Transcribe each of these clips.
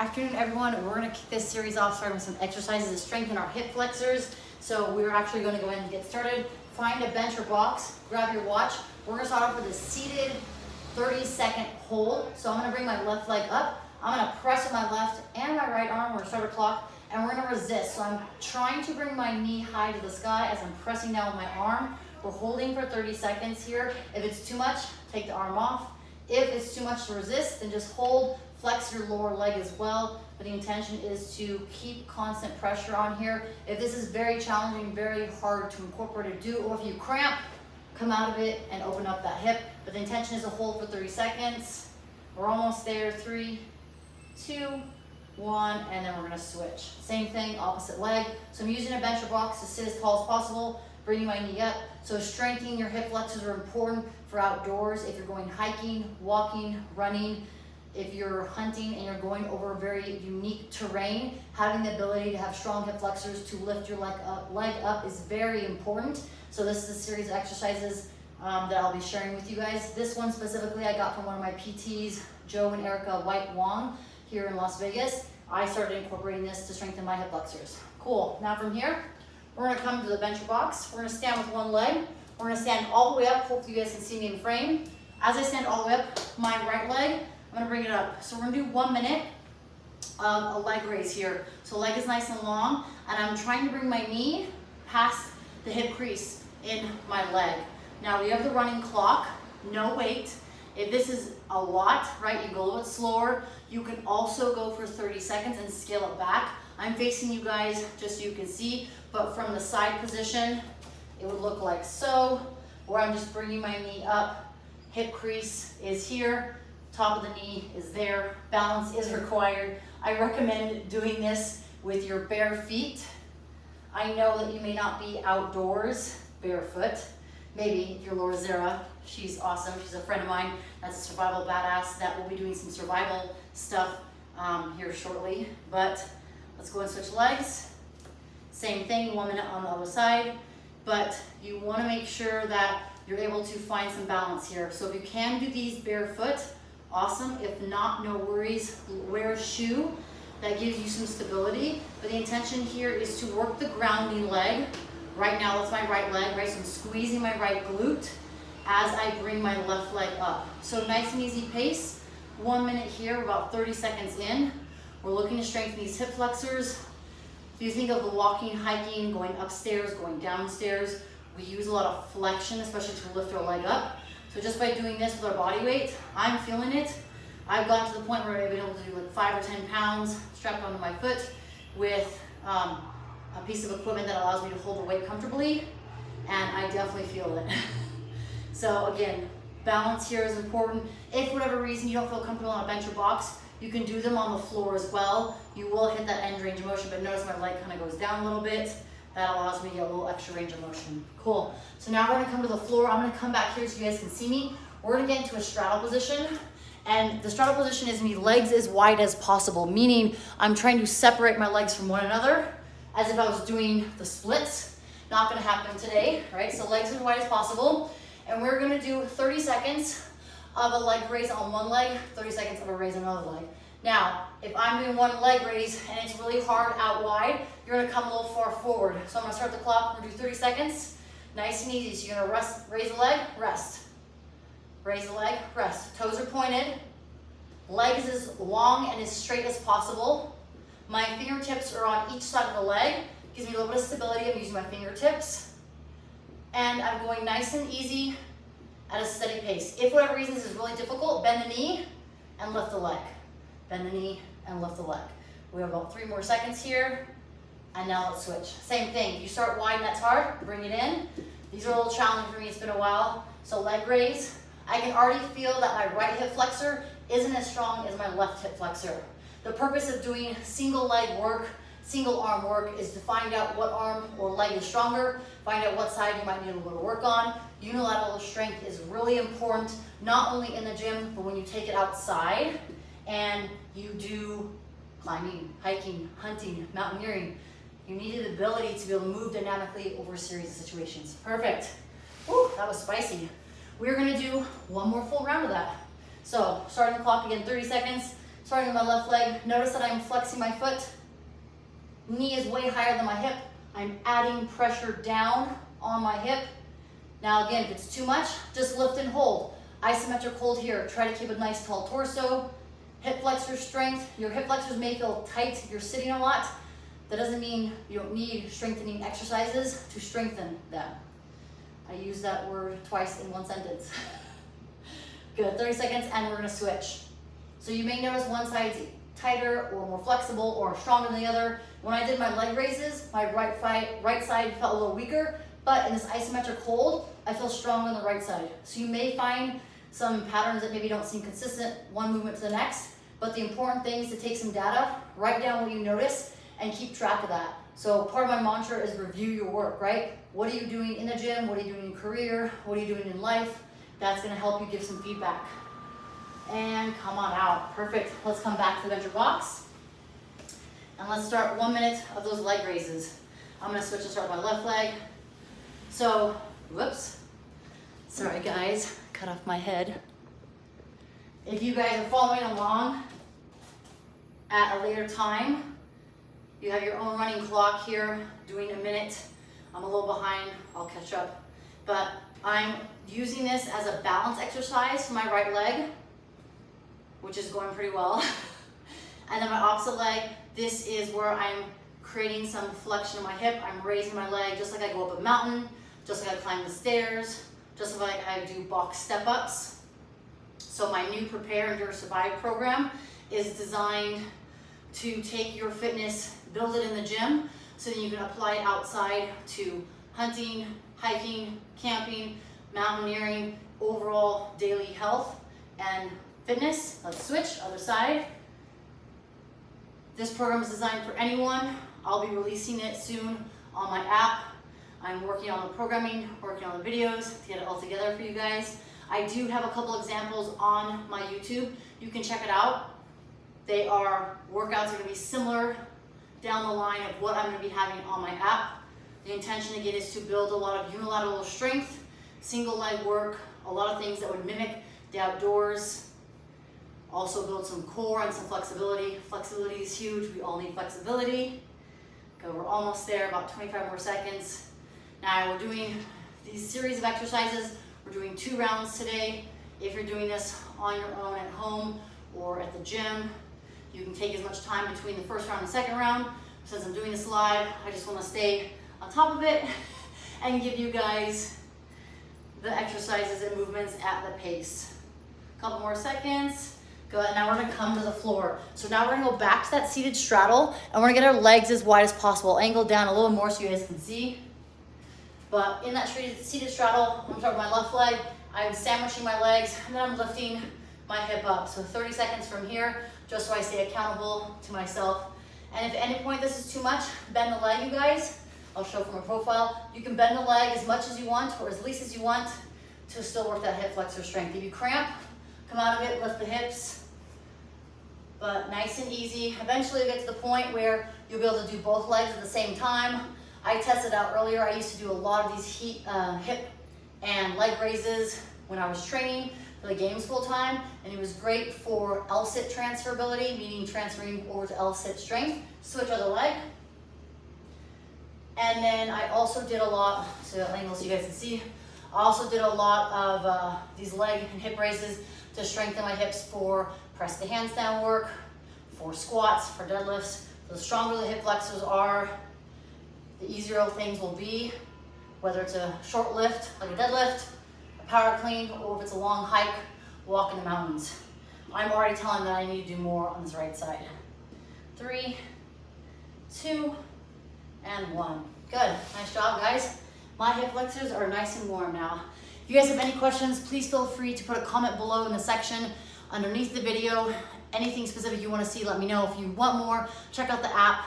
Afternoon, everyone. We're going to kick this series off starting with some exercises to strengthen our hip flexors. So we're actually going to go ahead and get started. Find a bench or box, grab your watch. We're going to start off with a seated 30-second hold. So I'm going to bring my left leg up. I'm going to press with my left and my right arm. We're going to start a clock and we're going to resist. So I'm trying to bring my knee high to the sky as I'm pressing down with my arm. We're holding for 30 seconds here. If it's too much, take the arm off. If it's too much to resist, then just hold. Flex your lower leg as well, but the intention is to keep constant pressure on here. If this is very challenging, very hard to incorporate or do, or if you cramp, come out of it and open up that hip. But the intention is to hold for 30 seconds. We're almost there. 3, 2, 1, and then we're gonna switch. Same thing, opposite leg. So I'm using a bench or box to sit as tall as possible, bringing my knee up. So strengthening your hip flexors are important for outdoors. If you're going hiking, walking, running, if you're hunting and you're going over very unique terrain, having the ability to have strong hip flexors to lift your leg up is very important. So this is a series of exercises that I'll be sharing with you guys. This one specifically I got from one of my PTs, Joe and Erica White Wong here in Las Vegas. I started incorporating this to strengthen my hip flexors. Cool. Now from here, we're gonna come to the bench or box. We're gonna stand with one leg. We're gonna stand all the way up. Hopefully you guys can see me in frame. As I stand all the way up, my right leg, I'm gonna bring it up. So we're gonna do 1 minute of a leg raise here. So leg is nice and long, and I'm trying to bring my knee past the hip crease in my leg. Now we have the running clock, no weight. If this is a lot, right, you go a little bit slower. You can also go for 30 seconds and scale it back. I'm facing you guys just so you can see, but from the side position, it would look like so, where I'm just bringing my knee up. Hip crease is here. Top of the knee is there. Balance is required. I recommend doing this with your bare feet. I know that you may not be outdoors barefoot. Maybe if you're Laura Zera, she's awesome. She's a friend of mine. That's a survival badass that will be doing some survival stuff here shortly. But let's go and switch legs. Same thing, 1 minute on the other side. But you want to make sure that you're able to find some balance here. So if you can do these barefoot, awesome. If not, no worries. Wear a shoe that gives you some stability. But the intention here is to work the grounding leg. Right now, that's my right leg, right? So I'm squeezing my right glute as I bring my left leg up. So nice and easy pace. 1 minute here, we're about 30 seconds in. We're looking to strengthen these hip flexors. If you think of the walking, hiking, going upstairs, going downstairs, we use a lot of flexion, especially to lift our leg up. So just by doing this with our body weight, I'm feeling it. I've gotten to the point where I've been able to do like 5 or 10 pounds strapped onto my foot with a piece of equipment that allows me to hold the weight comfortably, and I definitely feel it. So again, balance here is important. If for whatever reason you don't feel comfortable on a bench or box, you can do them on the floor as well. You will hit that end range of motion, but notice my leg kind of goes down a little bit. That allows me to get a little extra range of motion. Cool. So now we're gonna come to the floor. I'm gonna come back here so you guys can see me. We're gonna get into a straddle position. And the straddle position is me legs as wide as possible, meaning I'm trying to separate my legs from one another as if I was doing the splits. Not gonna happen today, right? So legs as wide as possible. And we're gonna do 30 seconds of a leg raise on one leg, 30 seconds of a raise on another leg. Now, if I'm doing one leg raise and it's really hard out wide, you're gonna come a little far forward. So I'm gonna start the clock, we're gonna do 30 seconds, nice and easy. So you're gonna rest, raise the leg, rest. Raise the leg, rest. Toes are pointed. Leg is as long and as straight as possible. My fingertips are on each side of the leg. Gives me a little bit of stability. I'm using my fingertips. And I'm going nice and easy at a steady pace. If for whatever reason this is really difficult, bend the knee and lift the leg. Bend the knee and lift the leg. We have about 3 more seconds here. And now let's switch. Same thing. If you start wide and that's hard, bring it in. These are a little challenging for me. It's been a while. So leg raise. I can already feel that my right hip flexor isn't as strong as my left hip flexor. The purpose of doing single leg work, single arm work, is to find out what arm or leg is stronger, find out what side you might need a little work on. Unilateral strength is really important, not only in the gym, but when you take it outside and you do climbing, hiking, hunting, mountaineering. You need the ability to be able to move dynamically over a series of situations. Perfect. Woo, that was spicy. We're gonna do one more full round of that. So starting the clock again, 30 seconds. Starting with my left leg, notice that I'm flexing my foot. Knee is way higher than my hip. I'm adding pressure down on my hip. Now again, if it's too much, just lift and hold. Isometric hold here. Try to keep a nice tall torso. Hip flexor strength. Your hip flexors may feel tight if you're sitting a lot. That doesn't mean you don't need strengthening exercises to strengthen them. I use that word twice in one sentence. Good, 30 seconds, and we're gonna switch. So you may notice one side's tighter or more flexible or stronger than the other. When I did my leg raises, my right side felt a little weaker, but in this isometric hold, I feel strong on the right side. So you may find some patterns that maybe don't seem consistent one movement to the next, but the important thing is to take some data, write down what you notice, and keep track of that. So part of my mantra is review your work, right? What are you doing in the gym? What are you doing in your career? What are you doing in life? That's gonna help you give some feedback. And come on out, perfect. Let's come back to the bench or box. And let's start 1 minute of those leg raises. I'm gonna switch and start with my left leg. So, whoops. Sorry guys, cut off my head. If you guys are following along at a later time, you have your own running clock here, doing a minute. I'm a little behind, I'll catch up. But I'm using this as a balance exercise for my right leg, which is going pretty well. And then my opposite leg, this is where I'm creating some flexion in my hip. I'm raising my leg just like I go up a mountain, just like I climb the stairs, just like I do box step-ups. So my new Prepare, Endure, Survive program is designed to take your fitness, build it in the gym, so that you can apply it outside to hunting, hiking, camping, mountaineering, overall daily health and fitness. Let's switch, other side. This program is designed for anyone. I'll be releasing it soon on my app. I'm working on the programming, working on the videos to get it all together for you guys. I do have a couple examples on my YouTube. You can check it out. They are workouts that are gonna be similar down the line of what I'm gonna be having on my app. The intention again is to build a lot of unilateral strength, single leg work, a lot of things that would mimic the outdoors. Also build some core and some flexibility. Flexibility is huge, we all need flexibility. Go, we're almost there, about 25 more seconds. Now we're doing these series of exercises. We're doing 2 rounds today. If you're doing this on your own at home or at the gym, you can take as much time between the first round and the second round. Since I'm doing this live, I just wanna stay on top of it and give you guys the exercises and movements at the pace. Couple more seconds. Good, now we're gonna come to the floor. So now we're gonna go back to that seated straddle and we're gonna get our legs as wide as possible. Angle down a little more so you guys can see. But in that seated straddle, I'm gonna start with my left leg. I'm sandwiching my legs and then I'm lifting my hip up. So 30 seconds from here, just so I stay accountable to myself. And if at any point this is too much, bend the leg, you guys. I'll show from a profile. You can bend the leg as much as you want or as least as you want to still work that hip flexor strength. If you cramp, come out of it, lift the hips. But nice and easy. Eventually you'll get to the point where you'll be able to do both legs at the same time. I tested out earlier. I used to do a lot of these hip and leg raises when I was training for the games full time, and it was great for L-sit transferability, meaning transferring over to L-sit strength. Switch other leg. And then I also did a lot, so that angle so you guys can see, I also did a lot of these leg and hip raises to strengthen my hips for press the hands down work, for squats, for deadlifts. The stronger the hip flexors are, the easier things will be, whether it's a short lift, like a deadlift, a power clean, or if it's a long hike, walk in the mountains. I'm already telling that I need to do more on this right side. 3, 2, and 1. Good, nice job guys. My hip flexors are nice and warm now. If you guys have any questions, please feel free to put a comment below in the section underneath the video. Anything specific you want to see, let me know. If you want more, check out the app.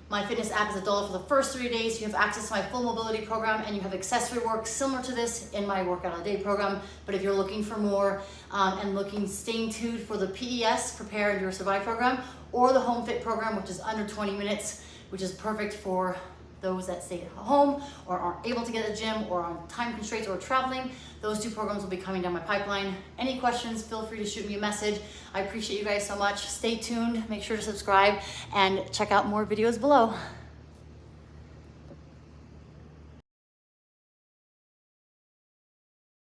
My fitness app is $1 for the first 3 days. You have access to my full mobility program and you have accessory work similar to this in my workout a day program. But if you're looking for more and staying tuned for the PES, Prepare, Endure, Survive program, or the Home Fit program, which is under 20 minutes, which is perfect for those that stay at home or aren't able to get a gym or on time constraints or traveling. Those 2 programs will be coming down my pipeline. Any questions, feel free to shoot me a message. I appreciate you guys so much. Stay tuned, make sure to subscribe, and check out more videos below.